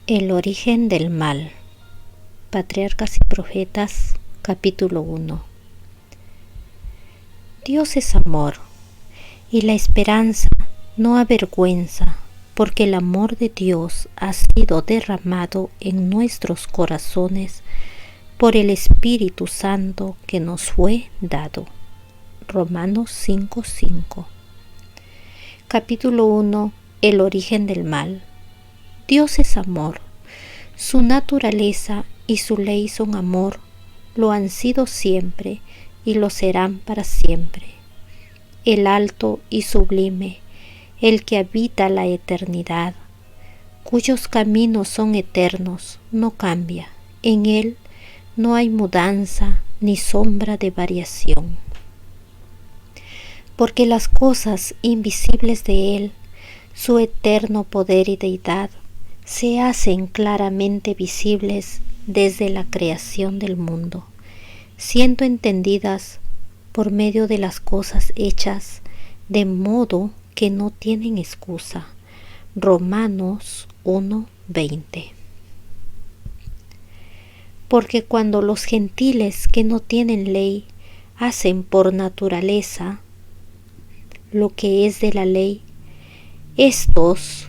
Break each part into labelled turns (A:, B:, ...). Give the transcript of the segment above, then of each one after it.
A: El origen del mal. Patriarcas y Profetas, capítulo 1. Dios es amor, y la esperanza no avergüenza, porque el amor de Dios ha sido derramado en nuestros corazones por el Espíritu Santo que nos fue dado. Romanos 5:5. Capítulo 1. El origen del mal. Dios es amor. Su naturaleza y su ley son amor, lo han sido siempre y lo serán para siempre. El alto y sublime, el que habita la eternidad, cuyos caminos son eternos, no cambia. En él no hay mudanza ni sombra de variación. Porque las cosas invisibles de él, su eterno poder y deidad, se hacen claramente visibles desde la creación del mundo, siendo entendidas por medio de las cosas hechas, de modo que no tienen excusa. Romanos 1:20. Porque cuando los gentiles que no tienen ley hacen por naturaleza lo que es de la ley, estos,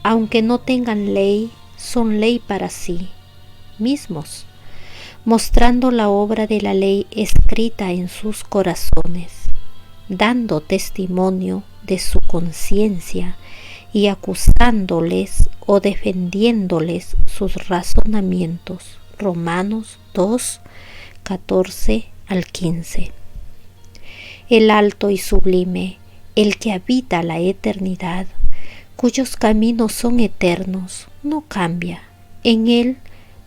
A: aunque no tengan ley, son ley para sí mismos, mostrando la obra de la ley escrita en sus corazones, dando testimonio de su conciencia y acusándoles o defendiéndoles sus razonamientos. Romanos 2:14-15. El alto y sublime, el que habita la eternidad, cuyos caminos son eternos, no cambia. En él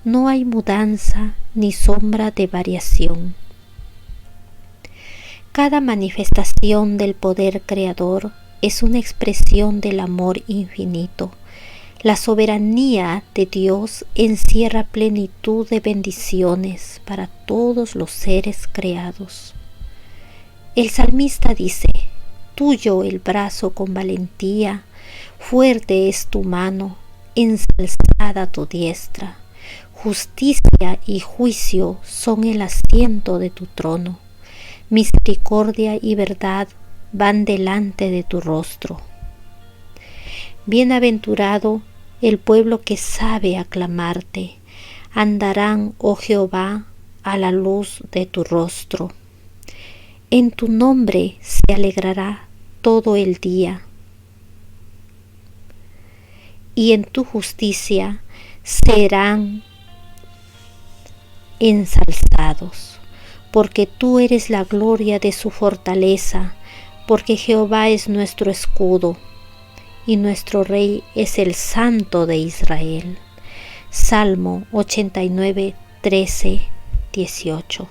A: no hay mudanza ni sombra de variación. Cada manifestación del poder creador es una expresión del amor infinito. La soberanía de Dios encierra plenitud de bendiciones para todos los seres creados. El salmista dice: tuyo el brazo con valentía, fuerte es tu mano, ensalzada tu diestra. Justicia y juicio son el asiento de tu trono. Misericordia y verdad van delante de tu rostro. Bienaventurado el pueblo que sabe aclamarte. Andarán, oh Jehová, a la luz de tu rostro. En tu nombre se alegrará todo el día, y en tu justicia serán ensalzados, porque tú eres la gloria de su fortaleza, porque Jehová es nuestro escudo, y nuestro Rey es el Santo de Israel. Salmo 89:13-18.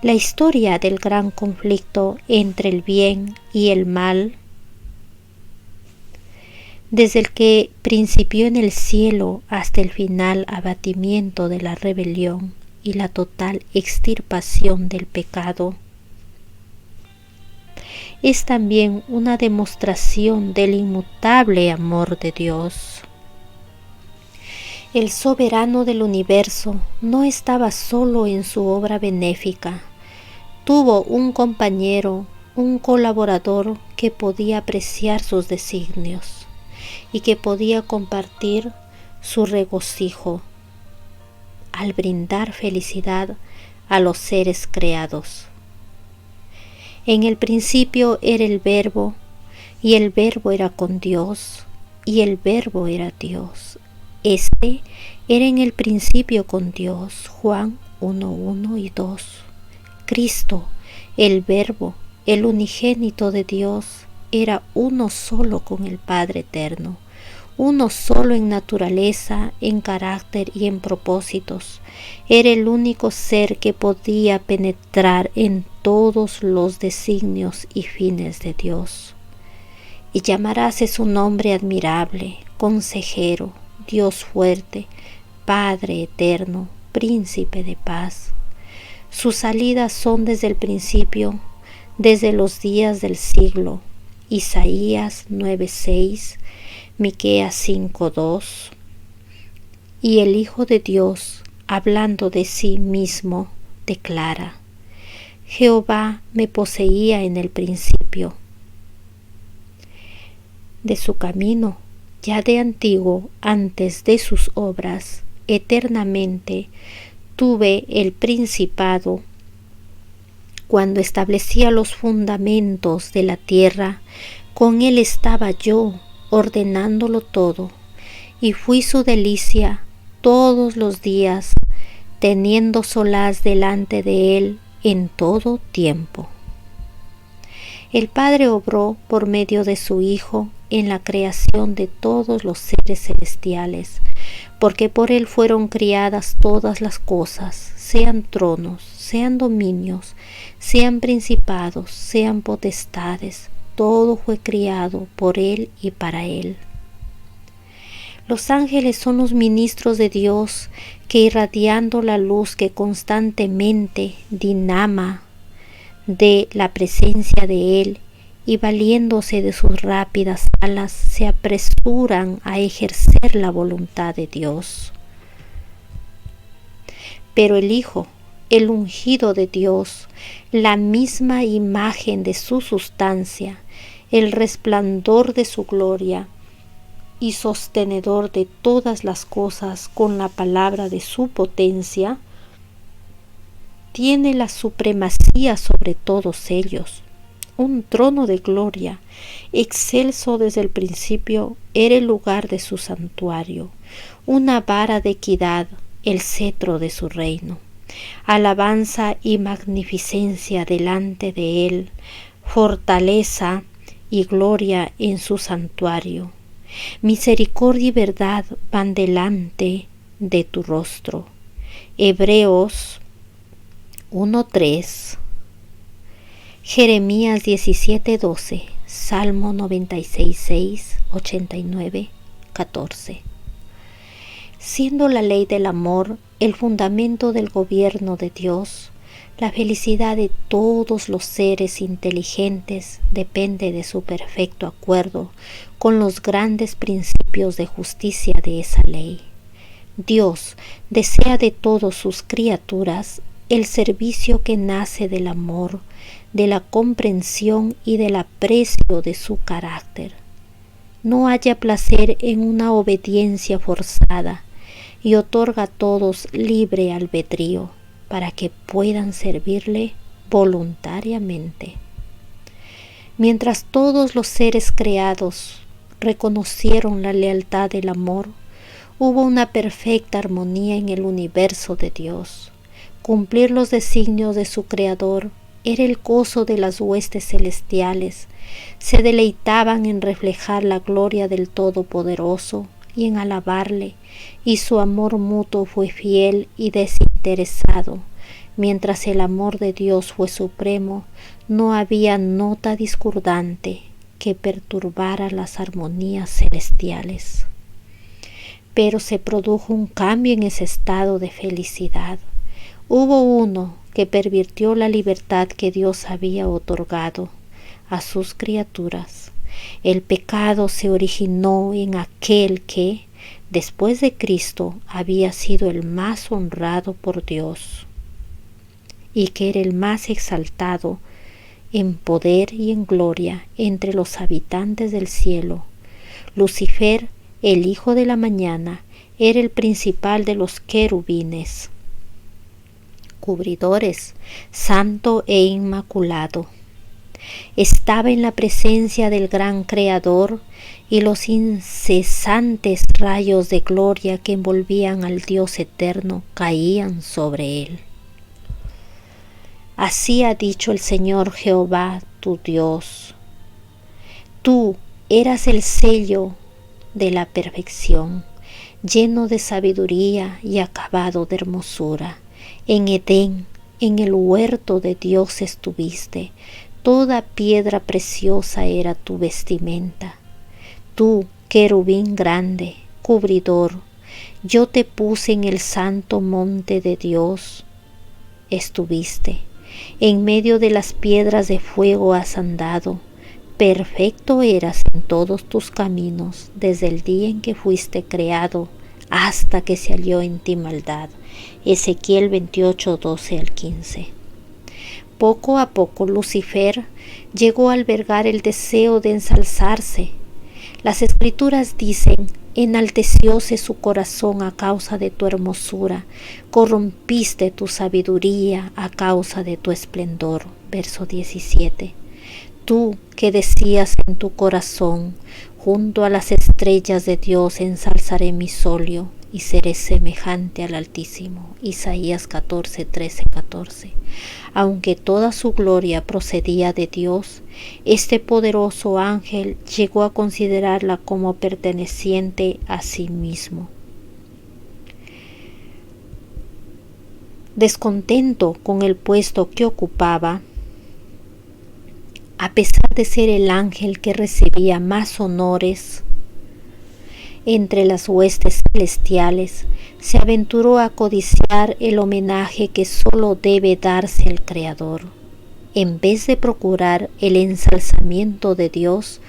A: La historia del gran conflicto entre el bien y el mal, desde el que principió en el cielo hasta el final abatimiento de la rebelión y la total extirpación del pecado, es también una demostración del inmutable amor de Dios. El soberano del universo no estaba solo en su obra benéfica. Tuvo un compañero, un colaborador que podía apreciar sus designios y que podía compartir su regocijo al brindar felicidad a los seres creados. En el principio era el Verbo, y el Verbo era con Dios, y el Verbo era Dios. Este era en el principio con Dios. Juan 1:1 y 2. Cristo, el Verbo, el unigénito de Dios, era uno solo con el Padre eterno, uno solo en naturaleza, en carácter y en propósitos. Era el único ser que podía penetrar en todos los designios y fines de Dios. Y llamarase su nombre admirable, consejero, Dios fuerte, Padre eterno, príncipe de paz. Sus salidas son desde el principio, desde los días del siglo. Isaías 9:6, Miqueas 5:2. Y el Hijo de Dios, hablando de sí mismo, declara: Jehová me poseía en el principio. De su camino, ya de antiguo, antes de sus obras, eternamente tuve el principado. Cuando establecía los fundamentos de la tierra, con él estaba yo, ordenándolo todo, y fui su delicia todos los días, teniendo solaz delante de él en todo tiempo. El Padre obró por medio de su Hijo en la creación de todos los seres celestiales, porque por él fueron criadas todas las cosas, sean tronos, sean dominios, sean principados, sean potestades, todo fue criado por él y para él. Los ángeles son los ministros de Dios que, irradiando la luz que constantemente dinama de la presencia de él y valiéndose de sus rápidas alas, se apresuran a ejercer la voluntad de Dios. Pero el Hijo, el ungido de Dios, la misma imagen de su sustancia, el resplandor de su gloria y sostenedor de todas las cosas con la palabra de su potencia, tiene la supremacía sobre todos ellos. Un trono de gloria, excelso desde el principio, era el lugar de su santuario, una vara de equidad, el cetro de su reino. Alabanza y magnificencia delante de él, fortaleza y gloria en su santuario. Misericordia y verdad van delante de tu rostro. Hebreos 1:3, Jeremías 17:12, Salmo 96:6, 89:14. Siendo la ley del amor el fundamento del gobierno de Dios, la felicidad de todos los seres inteligentes depende de su perfecto acuerdo con los grandes principios de justicia de esa ley. Dios desea de todas sus criaturas el servicio que nace del amor, de la comprensión y del aprecio de su carácter. No halla placer en una obediencia forzada y otorga a todos libre albedrío para que puedan servirle voluntariamente. Mientras todos los seres creados reconocieron la lealtad del amor, hubo una perfecta armonía en el universo de Dios. Cumplir los designios de su Creador era el gozo de las huestes celestiales. Se deleitaban en reflejar la gloria del Todopoderoso y en alabarle, y su amor mutuo fue fiel y desinteresado. Mientras el amor de Dios fue supremo, no había nota discordante que perturbara las armonías celestiales. Pero se produjo un cambio en ese estado de felicidad. Hubo uno que pervirtió la libertad que Dios había otorgado a sus criaturas. El pecado se originó en aquel que, después de Cristo, había sido el más honrado por Dios y que era el más exaltado en poder y en gloria entre los habitantes del cielo. Lucifer, el hijo de la mañana, era el principal de los querubines, cubridores, santo e inmaculado. Estaba en la presencia del gran Creador, y los incesantes rayos de gloria que envolvían al Dios eterno caían sobre él. Así ha dicho el Señor Jehová tu Dios: tú eras el sello de la perfección, lleno de sabiduría y acabado de hermosura. En Edén, en el huerto de Dios estuviste. Toda piedra preciosa era tu vestimenta. Tú, querubín grande, cubridor, yo te puse en el santo monte de Dios. Estuviste. En medio de las piedras de fuego has andado. Perfecto eras en todos tus caminos desde el día en que fuiste creado hasta que se halló en ti maldad. Ezequiel 28, 12 al 15. Poco a poco Lucifer llegó a albergar el deseo de ensalzarse. Las escrituras dicen: enaltecióse su corazón a causa de tu hermosura, corrompiste tu sabiduría a causa de tu esplendor. Verso 17. Tú que decías en tu corazón: junto a las estrellas de Dios ensalzaré mi solio y seré semejante al Altísimo. Isaías 14, 13, 14. Aunque toda su gloria procedía de Dios, este poderoso ángel llegó a considerarla como perteneciente a sí mismo. Descontento con el puesto que ocupaba, a pesar de ser el ángel que recibía más honores entre las huestes celestiales, se aventuró a codiciar el homenaje que solo debe darse al Creador. En vez de procurar el ensalzamiento de Dios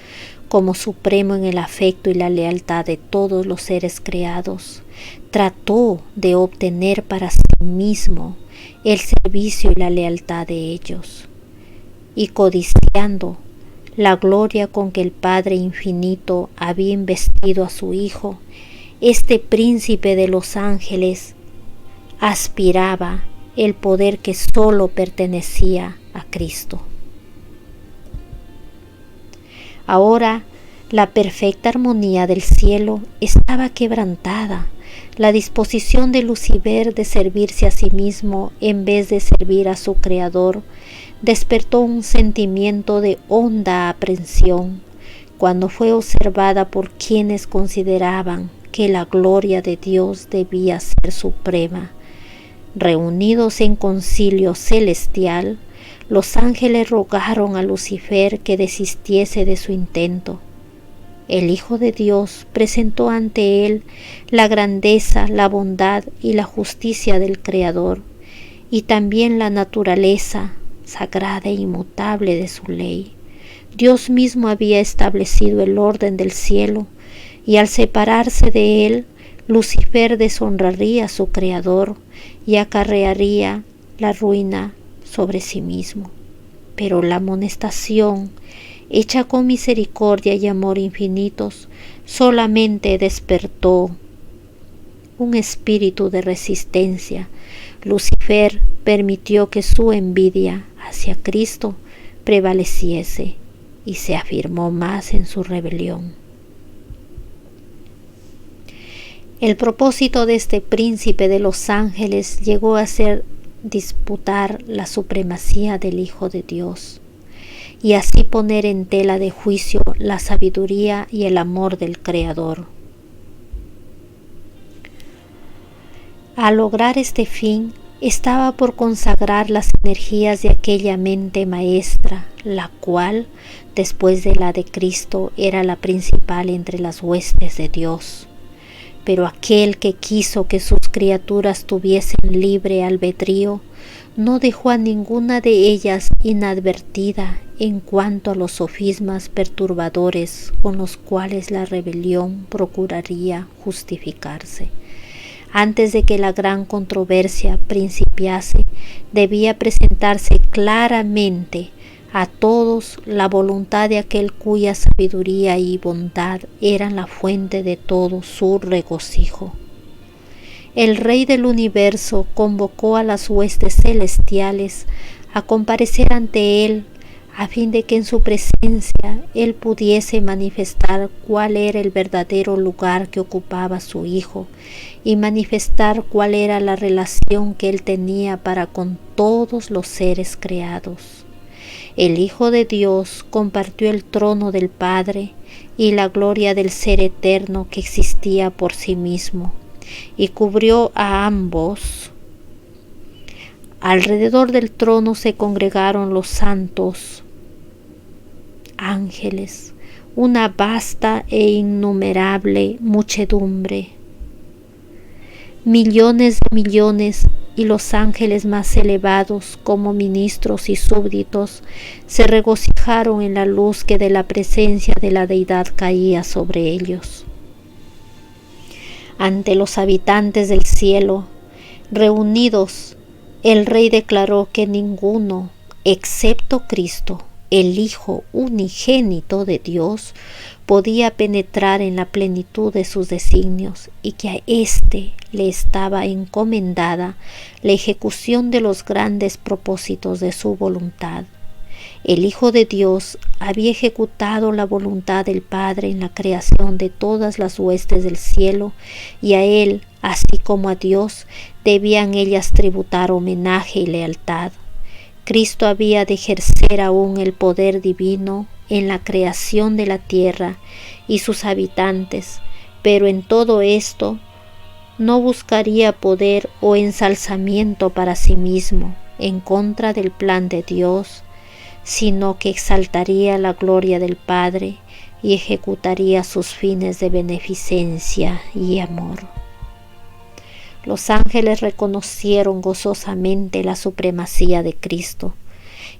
A: como supremo en el afecto y la lealtad de todos los seres creados, trató de obtener para sí mismo el servicio y la lealtad de ellos. Y codiciando la gloria con que el Padre Infinito había investido a su Hijo, este príncipe de los ángeles aspiraba el poder que solo pertenecía a Cristo. Ahora la perfecta armonía del cielo estaba quebrantada. La disposición de Lucifer de servirse a sí mismo en vez de servir a su Creador despertó un sentimiento de honda aprensión cuando fue observada por quienes consideraban que la gloria de Dios debía ser suprema. Reunidos en concilio celestial, los ángeles rogaron a Lucifer que desistiese de su intento. El Hijo de Dios presentó ante él la grandeza, la bondad y la justicia del Creador, y también la naturaleza sagrada e inmutable de su ley. Dios mismo había establecido el orden del cielo, y al separarse de él, Lucifer deshonraría a su Creador y acarrearía la ruina sobre sí mismo. Pero la amonestación, hecha con misericordia y amor infinitos, solamente despertó un espíritu de resistencia. Lucifer permitió que su envidia hacia Cristo prevaleciese y se afirmó más en su rebelión. El propósito de este príncipe de los ángeles llegó a ser disputar la supremacía del Hijo de Dios y así poner en tela de juicio la sabiduría y el amor del Creador. Al lograr este fin, estaba por consagrar las energías de aquella mente maestra, la cual, después de la de Cristo, era la principal entre las huestes de Dios. Pero aquel que quiso que sus criaturas tuviesen libre albedrío, no dejó a ninguna de ellas inadvertida en cuanto a los sofismas perturbadores con los cuales la rebelión procuraría justificarse. Antes de que la gran controversia principiase, debía presentarse claramente a todos la voluntad de aquel cuya sabiduría y bondad eran la fuente de todo su regocijo. El Rey del Universo convocó a las huestes celestiales a comparecer ante él, a fin de que en su presencia él pudiese manifestar cuál era el verdadero lugar que ocupaba su Hijo y manifestar cuál era la relación que él tenía para con todos los seres creados. El Hijo de Dios compartió el trono del Padre y la gloria del Ser eterno que existía por sí mismo, y cubrió a ambos. Alrededor del trono se congregaron los santos ángeles, una vasta e innumerable muchedumbre. millones de millones y los ángeles más elevados como ministros y súbditos se regocijaron en la luz que de la presencia de la deidad caía sobre ellos. Ante los habitantes del cielo, reunidos, el rey declaró que ninguno, excepto Cristo, el Hijo unigénito de Dios, podía penetrar en la plenitud de sus designios y que a éste le estaba encomendada la ejecución de los grandes propósitos de su voluntad. El Hijo de Dios había ejecutado la voluntad del Padre en la creación de todas las huestes del cielo, y a Él, así como a Dios, debían ellas tributar homenaje y lealtad. Cristo había de ejercer aún el poder divino en la creación de la tierra y sus habitantes, pero en todo esto no buscaría poder o ensalzamiento para sí mismo en contra del plan de Dios, sino que exaltaría la gloria del Padre y ejecutaría sus fines de beneficencia y amor. Los ángeles reconocieron gozosamente la supremacía de Cristo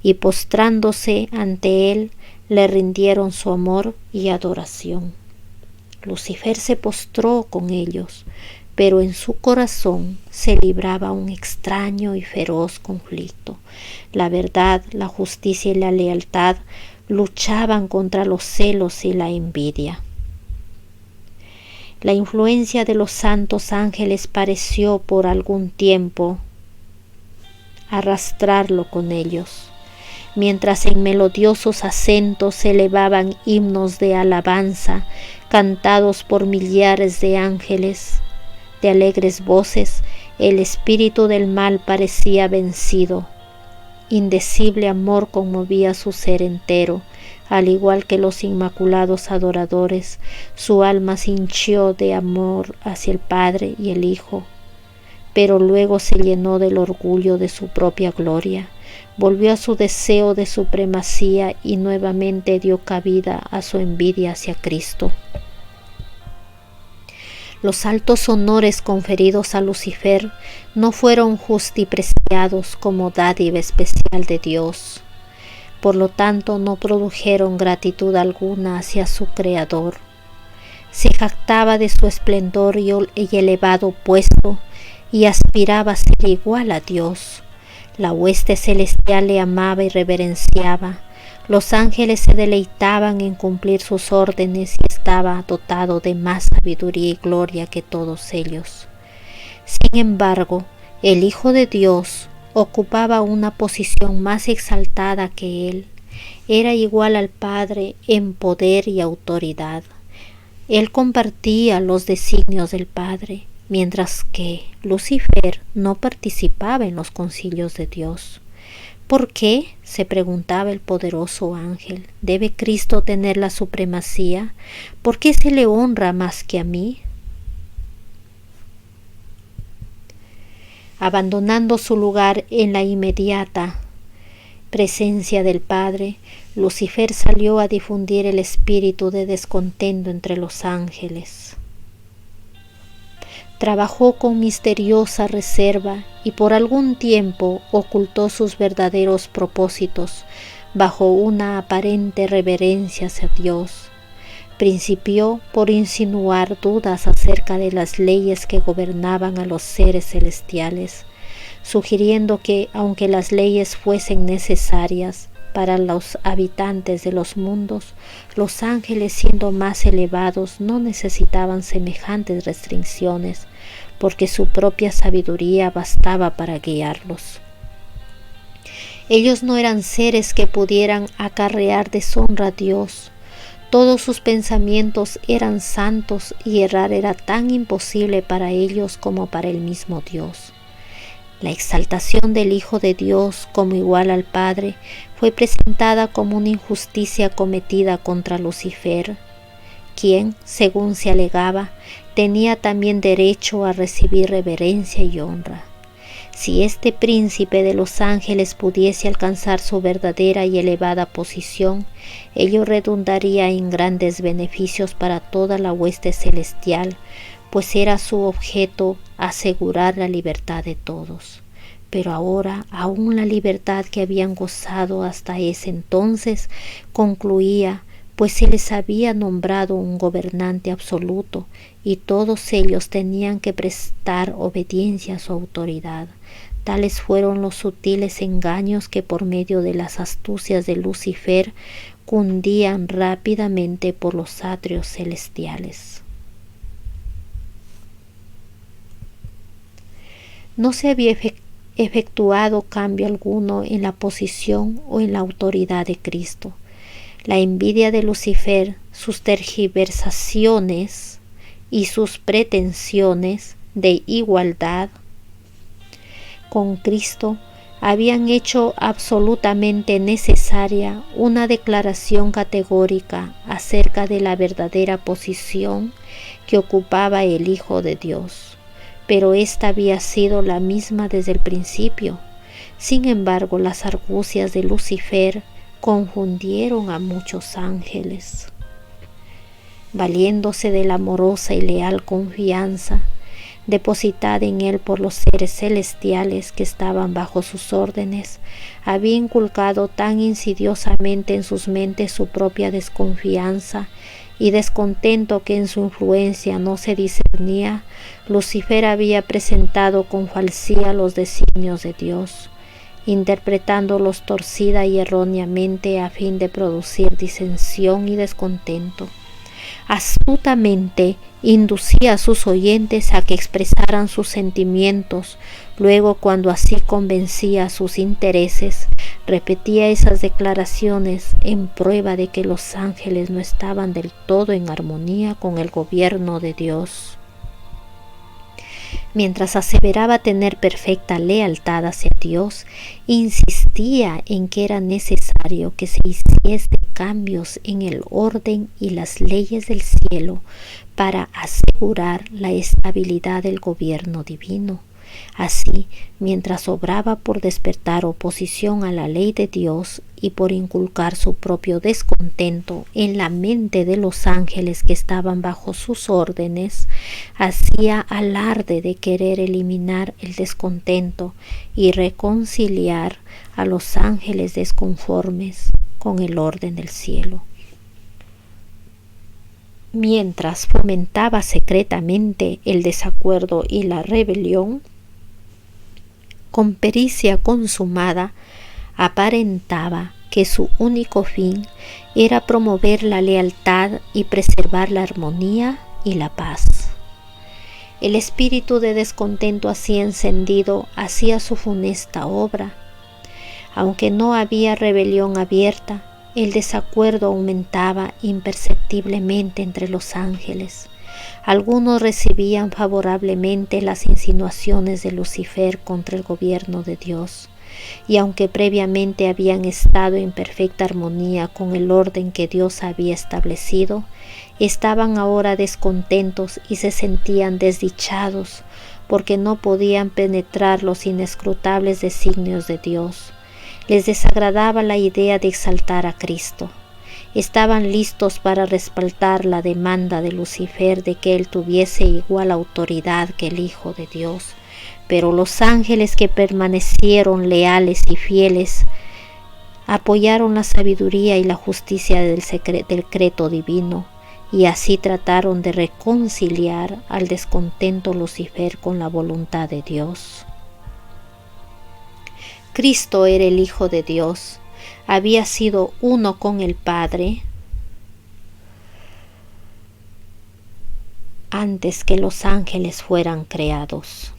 A: y postrándose ante Él le rindieron su amor y adoración. Lucifer se postró con ellos, pero en su corazón se libraba un extraño y feroz conflicto. La verdad, la justicia y la lealtad luchaban contra los celos y la envidia. La influencia de los santos ángeles pareció por algún tiempo arrastrarlo con ellos, mientras en melodiosos acentos se elevaban himnos de alabanza cantados por millares de ángeles de alegres voces. El espíritu del mal parecía vencido. Indecible amor conmovía su ser entero. Al igual que los inmaculados adoradores, su alma se hinchió de amor hacia el Padre y el Hijo, pero luego se llenó del orgullo de su propia gloria, volvió a su deseo de supremacía y nuevamente dio cabida a su envidia hacia Cristo. Los altos honores conferidos a Lucifer no fueron justipreciados como dádiva especial de Dios. Por lo tanto, no produjeron gratitud alguna hacia su Creador. Se jactaba de su esplendor y elevado puesto y aspiraba a ser igual a Dios. La hueste celestial le amaba y reverenciaba. Los ángeles se deleitaban en cumplir sus órdenes y estaba dotado de más sabiduría y gloria que todos ellos. Sin embargo, el Hijo de Dios ocupaba una posición más exaltada que él. Era igual al Padre en poder y autoridad. Él compartía los designios del Padre, mientras que Lucifer no participaba en los concilios de Dios. ¿Por qué?, se preguntaba el poderoso ángel, ¿debe Cristo tener la supremacía? ¿Por qué se le honra más que a mí? Abandonando su lugar en la inmediata presencia del Padre, Lucifer salió a difundir el espíritu de descontento entre los ángeles. Trabajó con misteriosa reserva y por algún tiempo ocultó sus verdaderos propósitos bajo una aparente reverencia hacia Dios. Principió por insinuar dudas acerca de las leyes que gobernaban a los seres celestiales, sugiriendo que, aunque las leyes fuesen necesarias para los habitantes de los mundos, los ángeles, siendo más elevados, no necesitaban semejantes restricciones, porque su propia sabiduría bastaba para guiarlos. Ellos no eran seres que pudieran acarrear deshonra a Dios. Todos sus pensamientos eran santos y errar era tan imposible para ellos como para el mismo Dios. La exaltación del Hijo de Dios como igual al Padre fue presentada como una injusticia cometida contra Lucifer, quien, según se alegaba, tenía también derecho a recibir reverencia y honra. Si este príncipe de los ángeles pudiese alcanzar su verdadera y elevada posición, ello redundaría en grandes beneficios para toda la hueste celestial, pues era su objeto asegurar la libertad de todos. Pero ahora aún la libertad que habían gozado hasta ese entonces concluía, pues se les había nombrado un gobernante absoluto y todos ellos tenían que prestar obediencia a su autoridad. Tales fueron los sutiles engaños que por medio de las astucias de Lucifer cundían rápidamente por los atrios celestiales. No se había efectuado cambio alguno en la posición o en la autoridad de Cristo. La envidia de Lucifer, sus tergiversaciones y sus pretensiones de igualdad con Cristo habían hecho absolutamente necesaria una declaración categórica acerca de la verdadera posición que ocupaba el Hijo de Dios. Pero esta había sido la misma desde el principio. Sin embargo, las argucias de Lucifer confundieron a muchos ángeles. Valiéndose de la amorosa y leal confianza depositada en él por los seres celestiales que estaban bajo sus órdenes, había inculcado tan insidiosamente en sus mentes su propia desconfianza y descontento que en su influencia no se discernía. Lucifer había presentado con falsía los designios de Dios, interpretándolos torcida y erróneamente a fin de producir disensión y descontento. Astutamente inducía a sus oyentes a que expresaran sus sentimientos. Luego, cuando así convencía sus intereses, repetía esas declaraciones en prueba de que los ángeles no estaban del todo en armonía con el gobierno de Dios. Mientras aseveraba tener perfecta lealtad hacia Dios, insistía en que era necesario que se hiciese cambios en el orden y las leyes del cielo para asegurar la estabilidad del gobierno divino. Así, mientras obraba por despertar oposición a la ley de Dios y por inculcar su propio descontento en la mente de los ángeles que estaban bajo sus órdenes, hacía alarde de querer eliminar el descontento y reconciliar a los ángeles desconformes con el orden del cielo. Mientras fomentaba secretamente el desacuerdo y la rebelión, con pericia consumada, aparentaba que su único fin era promover la lealtad y preservar la armonía y la paz. El espíritu de descontento así encendido hacía su funesta obra. Aunque no había rebelión abierta, el desacuerdo aumentaba imperceptiblemente entre los ángeles. Algunos recibían favorablemente las insinuaciones de Lucifer contra el gobierno de Dios, y aunque previamente habían estado en perfecta armonía con el orden que Dios había establecido, estaban ahora descontentos y se sentían desdichados porque no podían penetrar los inescrutables designios de Dios. Les desagradaba la idea de exaltar a Cristo. Estaban listos para respaldar la demanda de Lucifer de que él tuviese igual autoridad que el Hijo de Dios, pero los ángeles que permanecieron leales y fieles apoyaron la sabiduría y la justicia del decreto divino, y así trataron de reconciliar al descontento Lucifer con la voluntad de Dios. Cristo era el Hijo de Dios, había sido uno con el Padre antes que los ángeles fueran creados.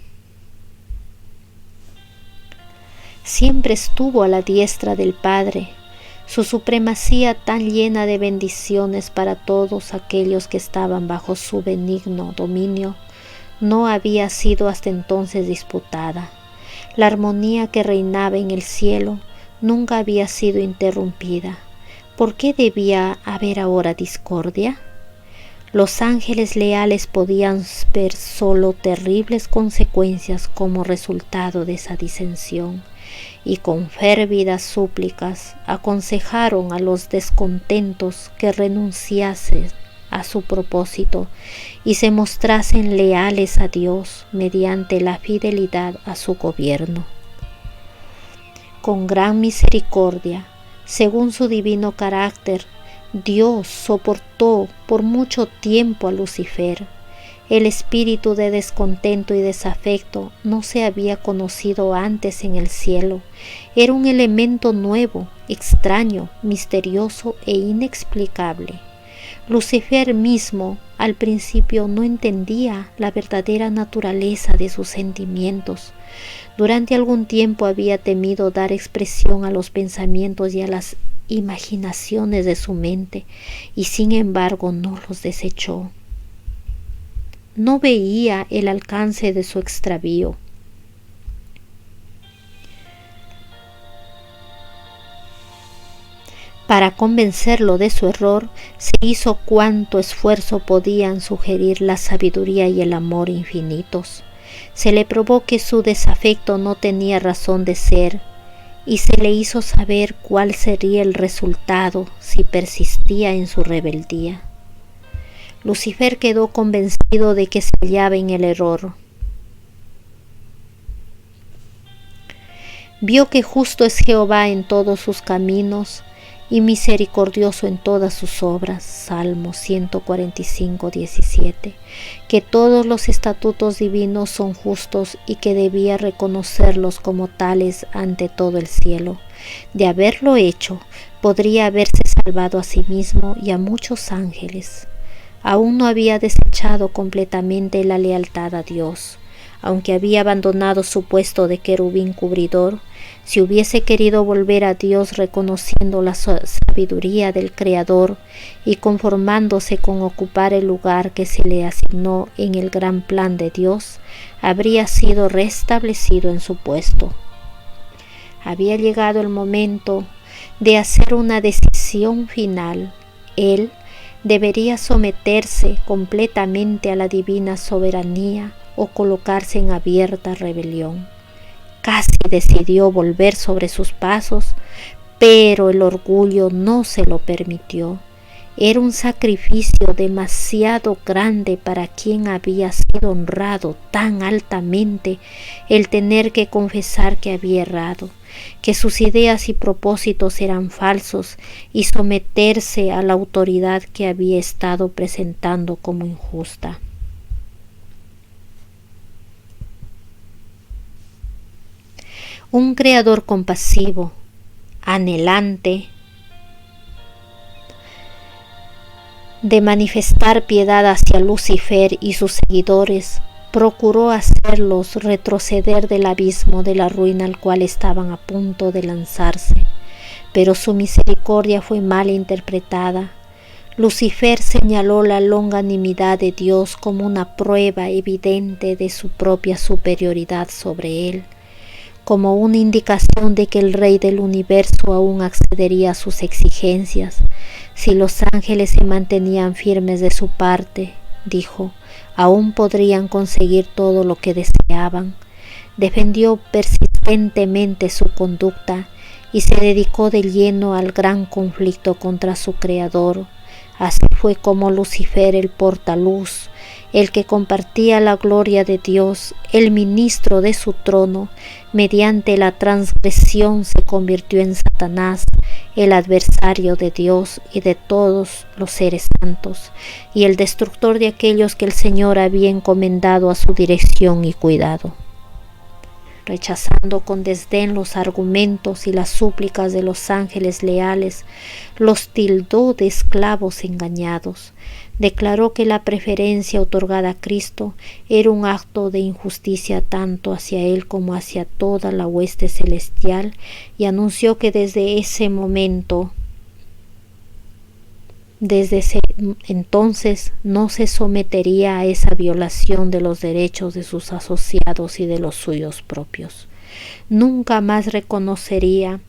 A: Siempre estuvo a la diestra del Padre, su supremacía tan llena de bendiciones para todos aquellos que estaban bajo su benigno dominio no había sido hasta entonces disputada. La armonía que reinaba en el cielo nunca había sido interrumpida. ¿Por qué debía haber ahora discordia? Los ángeles leales podían ver solo terribles consecuencias como resultado de esa disensión, y con férvidas súplicas aconsejaron a los descontentos que renunciasen a su propósito y se mostrasen leales a Dios mediante la fidelidad a su gobierno. Con gran misericordia, según su divino carácter, Dios soportó por mucho tiempo a Lucifer. El espíritu de descontento y desafecto no se había conocido antes en el cielo. Era un elemento nuevo, extraño, misterioso e inexplicable. Lucifer mismo al principio no entendía la verdadera naturaleza de sus sentimientos. Durante algún tiempo había temido dar expresión a los pensamientos y a las imaginaciones de su mente, y sin embargo no los desechó. No veía el alcance de su extravío. Para convencerlo de su error, se hizo cuanto esfuerzo podían sugerir la sabiduría y el amor infinitos. Se le probó que su desafecto no tenía razón de ser, y se le hizo saber cuál sería el resultado si persistía en su rebeldía. Lucifer quedó convencido de que se hallaba en el error. Vio que justo es Jehová en todos sus caminos y misericordioso en todas sus obras, Salmo 145, 17, que todos los estatutos divinos son justos y que debía reconocerlos como tales ante todo el cielo. De haberlo hecho, podría haberse salvado a sí mismo y a muchos ángeles. Aún no había desechado completamente la lealtad a Dios. Aunque había abandonado su puesto de querubín cubridor, si hubiese querido volver a Dios reconociendo la sabiduría del Creador y conformándose con ocupar el lugar que se le asignó en el gran plan de Dios, habría sido restablecido en su puesto. Había llegado el momento de hacer una decisión final. Él debería someterse completamente a la divina soberanía o colocarse en abierta rebelión. Casi decidió volver sobre sus pasos, pero el orgullo no se lo permitió. Era un sacrificio demasiado grande para quien había sido honrado tan altamente el tener que confesar que había errado, que sus ideas y propósitos eran falsos y someterse a la autoridad que había estado presentando como injusta. Un creador compasivo, anhelante de manifestar piedad hacia Lucifer y sus seguidores, procuró hacerlos retroceder del abismo de la ruina al cual estaban a punto de lanzarse, pero su misericordia fue mal interpretada. Lucifer señaló la longanimidad de Dios como una prueba evidente de su propia superioridad sobre él, como una indicación de que el Rey del universo aún accedería a sus exigencias. Si los ángeles se mantenían firmes de su parte, dijo, aún podrían conseguir todo lo que deseaban. Defendió persistentemente su conducta y se dedicó de lleno al gran conflicto contra su Creador. Así fue como Lucifer, el portaluz, el que compartía la gloria de Dios, el ministro de su trono, mediante la transgresión se convirtió en Satanás, el adversario de Dios y de todos los seres santos, y el destructor de aquellos que el Señor había encomendado a su dirección y cuidado. Rechazando con desdén los argumentos y las súplicas de los ángeles leales, los tildó de esclavos engañados. Declaró que la preferencia otorgada a Cristo era un acto de injusticia tanto hacia él como hacia toda la hueste celestial, y anunció que desde ese entonces no se sometería a esa violación de los derechos de sus asociados y de los suyos propios. Nunca más reconocería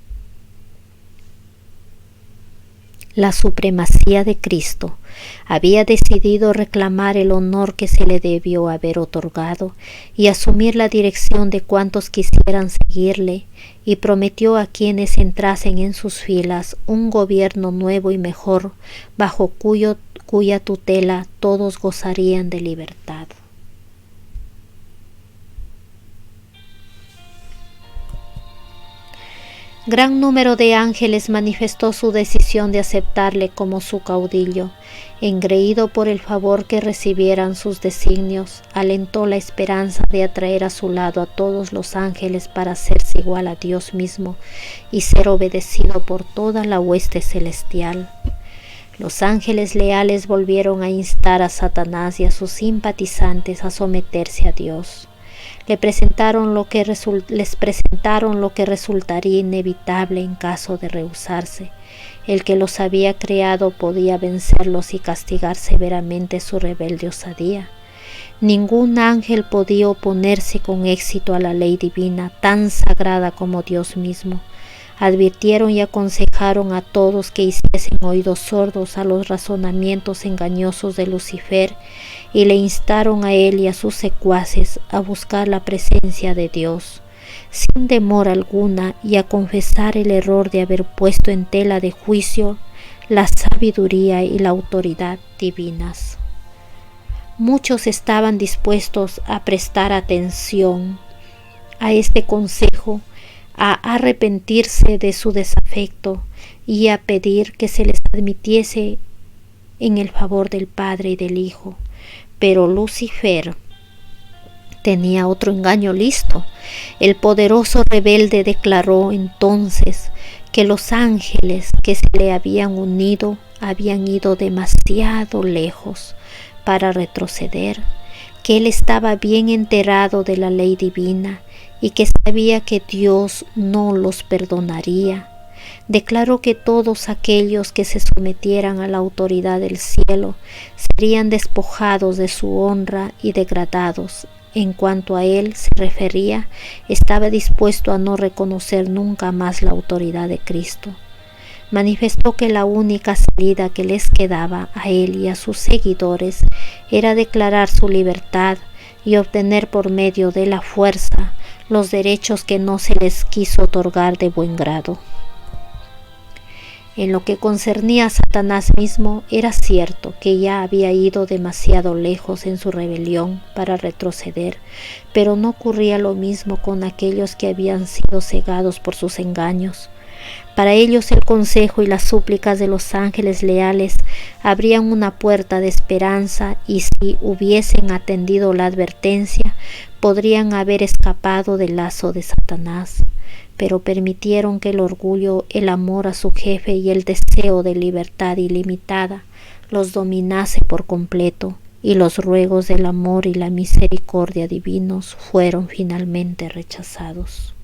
A: la supremacía de Cristo. Había decidido reclamar el honor que se le debió haber otorgado y asumir la dirección de cuantos quisieran seguirle, y prometió a quienes entrasen en sus filas un gobierno nuevo y mejor, bajo cuyo cuya tutela todos gozarían de libertad. Gran número de ángeles manifestó su decisión de aceptarle como su caudillo. Engreído por el favor que recibieran sus designios, alentó la esperanza de atraer a su lado a todos los ángeles para hacerse igual a Dios mismo y ser obedecido por toda la hueste celestial. Los ángeles leales volvieron a instar a Satanás y a sus simpatizantes a someterse a Dios. Les presentaron lo que resultaría inevitable en caso de rehusarse. El que los había creado podía vencerlos y castigar severamente su rebelde osadía. Ningún ángel podía oponerse con éxito a la ley divina, tan sagrada como Dios mismo. Advirtieron y aconsejaron a todos que hiciesen oídos sordos a los razonamientos engañosos de Lucifer y le instaron a él y a sus secuaces a buscar la presencia de Dios, sin demora alguna, y a confesar el error de haber puesto en tela de juicio la sabiduría y la autoridad divinas. Muchos estaban dispuestos a prestar atención a este consejo, a arrepentirse de su desafecto y a pedir que se les admitiese en el favor del Padre y del Hijo. Pero Lucifer tenía otro engaño listo. El poderoso rebelde declaró entonces que los ángeles que se le habían unido habían ido demasiado lejos para retroceder, que él estaba bien enterado de la ley divina y que sabía que Dios no los perdonaría. Declaró que todos aquellos que se sometieran a la autoridad del cielo serían despojados de su honra y degradados. En cuanto a él se refería, estaba dispuesto a no reconocer nunca más la autoridad de Cristo. Manifestó que la única salida que les quedaba a él y a sus seguidores era declarar su libertad y obtener por medio de la fuerza los derechos que no se les quiso otorgar de buen grado. En lo que concernía a Satanás mismo, era cierto que ya había ido demasiado lejos en su rebelión para retroceder, pero no ocurría lo mismo con aquellos que habían sido cegados por sus engaños. Para ellos el consejo y las súplicas de los ángeles leales abrían una puerta de esperanza, y si hubiesen atendido la advertencia, podrían haber escapado del lazo de Satanás. Pero permitieron que el orgullo, el amor a su jefe y el deseo de libertad ilimitada los dominase por completo, y los ruegos del amor y la misericordia divinos fueron finalmente rechazados.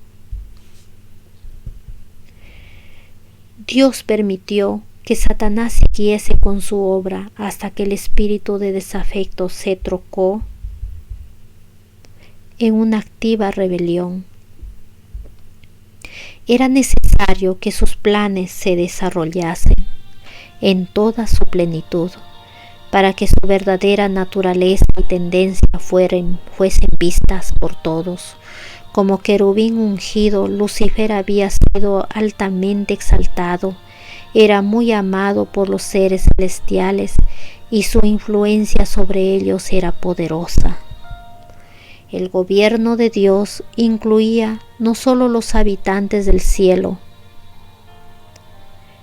A: Dios permitió que Satanás siguiese con su obra hasta que el espíritu de desafecto se trocó en una activa rebelión. Era necesario que sus planes se desarrollasen en toda su plenitud para que su verdadera naturaleza y tendencia fuesen vistas por todos. Como querubín ungido, Lucifer había sido altamente exaltado, era muy amado por los seres celestiales y su influencia sobre ellos era poderosa. El gobierno de Dios incluía no solo los habitantes del cielo,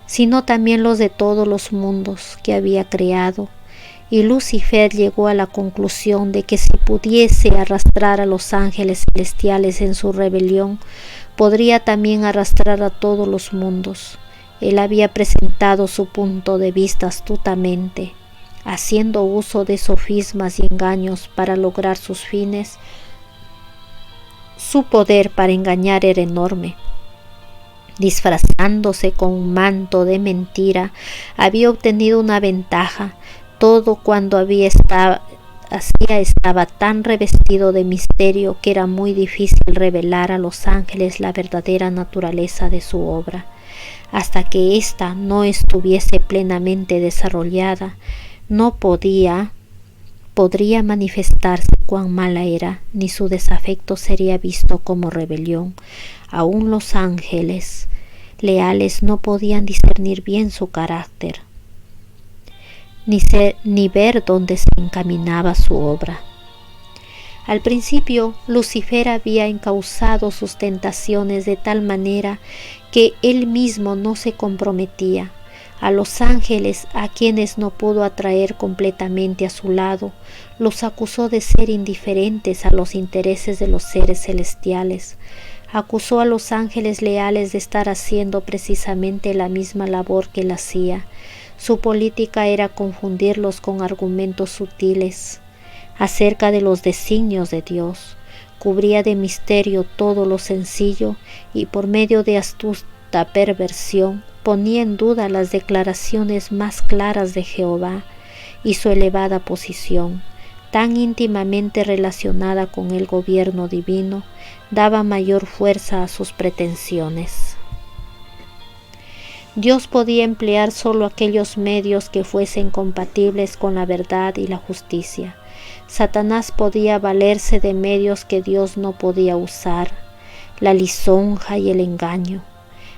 A: sino también los de todos los mundos que había creado, y Lucifer llegó a la conclusión de que si pudiese arrastrar a los ángeles celestiales en su rebelión, podría también arrastrar a todos los mundos. Él había presentado su punto de vista astutamente, haciendo uso de sofismas y engaños para lograr sus fines. Su poder para engañar era enorme. Disfrazándose con un manto de mentira, había obtenido una ventaja. Todo cuando estaba tan revestido de misterio que era muy difícil revelar a los ángeles la verdadera naturaleza de su obra. Hasta que ésta no estuviese plenamente desarrollada, no podría manifestarse cuán mala era, ni su desafecto sería visto como rebelión. Aún los ángeles leales no podían discernir bien su carácter. ni ver dónde se encaminaba su obra. Al principio, Lucifer había encauzado sus tentaciones de tal manera que él mismo no se comprometía. A los ángeles, a quienes no pudo atraer completamente a su lado, los acusó de ser indiferentes a los intereses de los seres celestiales. Acusó a los ángeles leales de estar haciendo precisamente la misma labor que él hacía. Su política era confundirlos con argumentos sutiles acerca de los designios de Dios. Cubría de misterio todo lo sencillo y por medio de astuta perversión ponía en duda las declaraciones más claras de Jehová y su elevada posición, tan íntimamente relacionada con el gobierno divino, daba mayor fuerza a sus pretensiones. Dios podía emplear solo aquellos medios que fuesen compatibles con la verdad y la justicia. Satanás podía valerse de medios que Dios no podía usar, la lisonja y el engaño.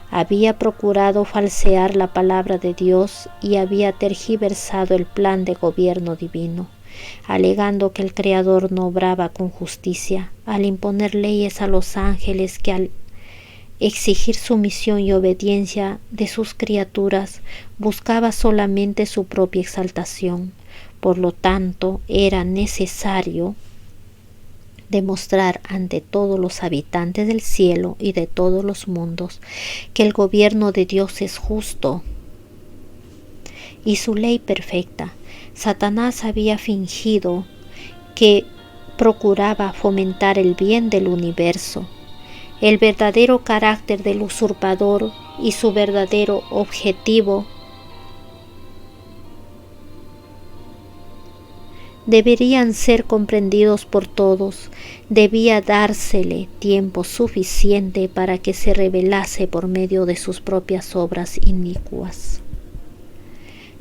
A: Había procurado falsear la palabra de Dios y había tergiversado el plan de gobierno divino, alegando que el Creador no obraba con justicia al imponer leyes a los ángeles que al exigir sumisión y obediencia de sus criaturas buscaba solamente su propia exaltación. Por lo tanto, era necesario demostrar ante todos los habitantes del cielo y de todos los mundos que el gobierno de Dios es justo y su ley perfecta. Satanás había fingido que procuraba fomentar el bien del universo. El verdadero carácter del usurpador y su verdadero objetivo deberían ser comprendidos por todos. Debía dársele tiempo suficiente para que se revelase por medio de sus propias obras inicuas.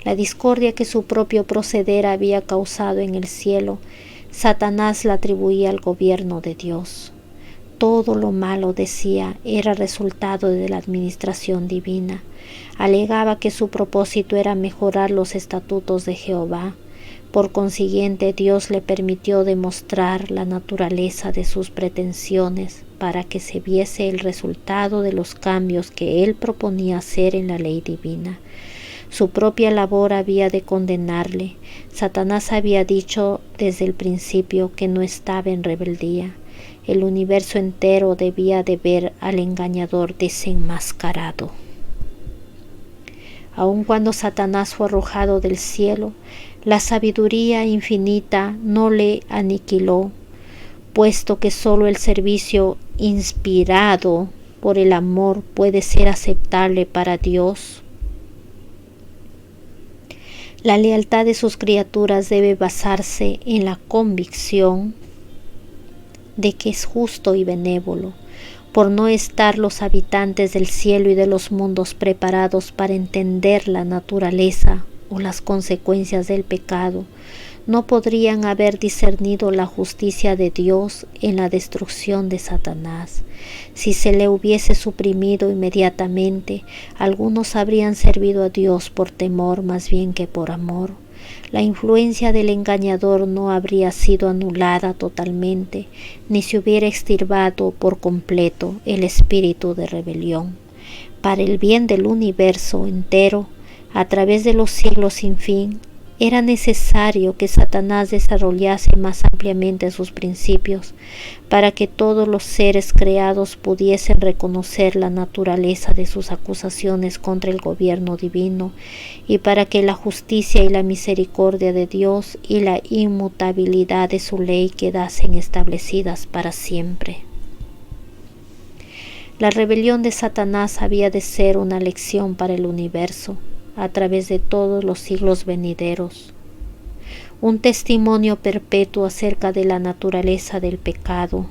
A: La discordia que su propio proceder había causado en el cielo, Satanás la atribuía al gobierno de Dios. Todo lo malo, decía, era resultado de la administración divina. Alegaba que su propósito era mejorar los estatutos de Jehová. Por consiguiente, Dios le permitió demostrar la naturaleza de sus pretensiones para que se viese el resultado de los cambios que él proponía hacer en la ley divina. Su propia labor había de condenarle. Satanás había dicho desde el principio que no estaba en rebeldía. El universo entero debía de ver al engañador desenmascarado. Aun cuando Satanás fue arrojado del cielo, la sabiduría infinita no le aniquiló, puesto que sólo el servicio inspirado por el amor puede ser aceptable para Dios. La lealtad de sus criaturas debe basarse en la convicción de que es justo y benévolo. Por no estar los habitantes del cielo y de los mundos preparados para entender la naturaleza o las consecuencias del pecado, no podrían haber discernido la justicia de Dios en la destrucción de Satanás. Si se le hubiese suprimido inmediatamente, algunos habrían servido a Dios por temor más bien que por amor. La influencia del engañador no habría sido anulada totalmente, ni se hubiera extirpado por completo el espíritu de rebelión. Para el bien del universo entero, a través de los siglos sin fin, era necesario que Satanás desarrollase más ampliamente sus principios, para que todos los seres creados pudiesen reconocer la naturaleza de sus acusaciones contra el gobierno divino, y para que la justicia y la misericordia de Dios y la inmutabilidad de su ley quedasen establecidas para siempre. La rebelión de Satanás había de ser una lección para el universo, a través de todos los siglos venideros, un testimonio perpetuo acerca de la naturaleza del pecado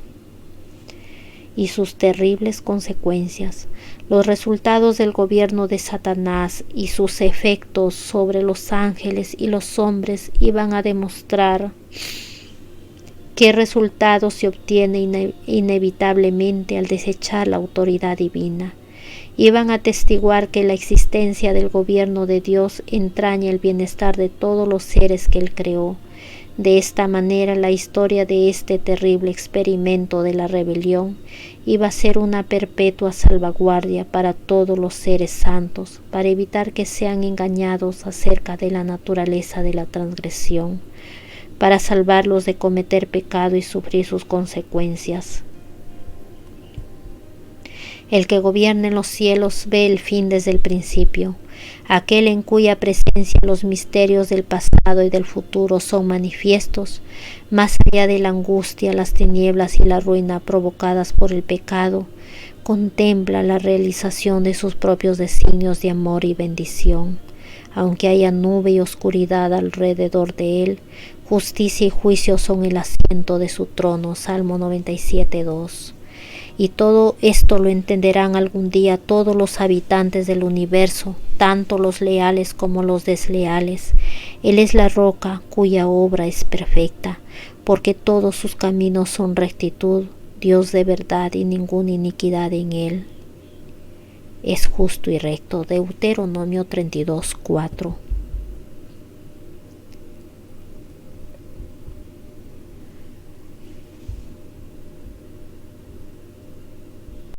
A: y sus terribles consecuencias, los resultados del gobierno de Satanás y sus efectos sobre los ángeles y los hombres iban a demostrar qué resultado se obtiene inevitablemente al desechar la autoridad divina Iban a atestiguar que la existencia del gobierno de Dios entraña el bienestar de todos los seres que Él creó. De esta manera, la historia de este terrible experimento de la rebelión iba a ser una perpetua salvaguardia para todos los seres santos, para evitar que sean engañados acerca de la naturaleza de la transgresión, para salvarlos de cometer pecado y sufrir sus consecuencias. El que gobierna en los cielos ve el fin desde el principio, aquel en cuya presencia los misterios del pasado y del futuro son manifiestos, más allá de la angustia, las tinieblas y la ruina provocadas por el pecado, contempla la realización de sus propios designios de amor y bendición. Aunque haya nube y oscuridad alrededor de él, justicia y juicio son el asiento de su trono. Salmo 97:2. Y todo esto lo entenderán algún día todos los habitantes del universo, tanto los leales como los desleales. Él es la roca cuya obra es perfecta, porque todos sus caminos son rectitud, Dios de verdad y ninguna iniquidad en él. Es justo y recto. Deuteronomio 32:4.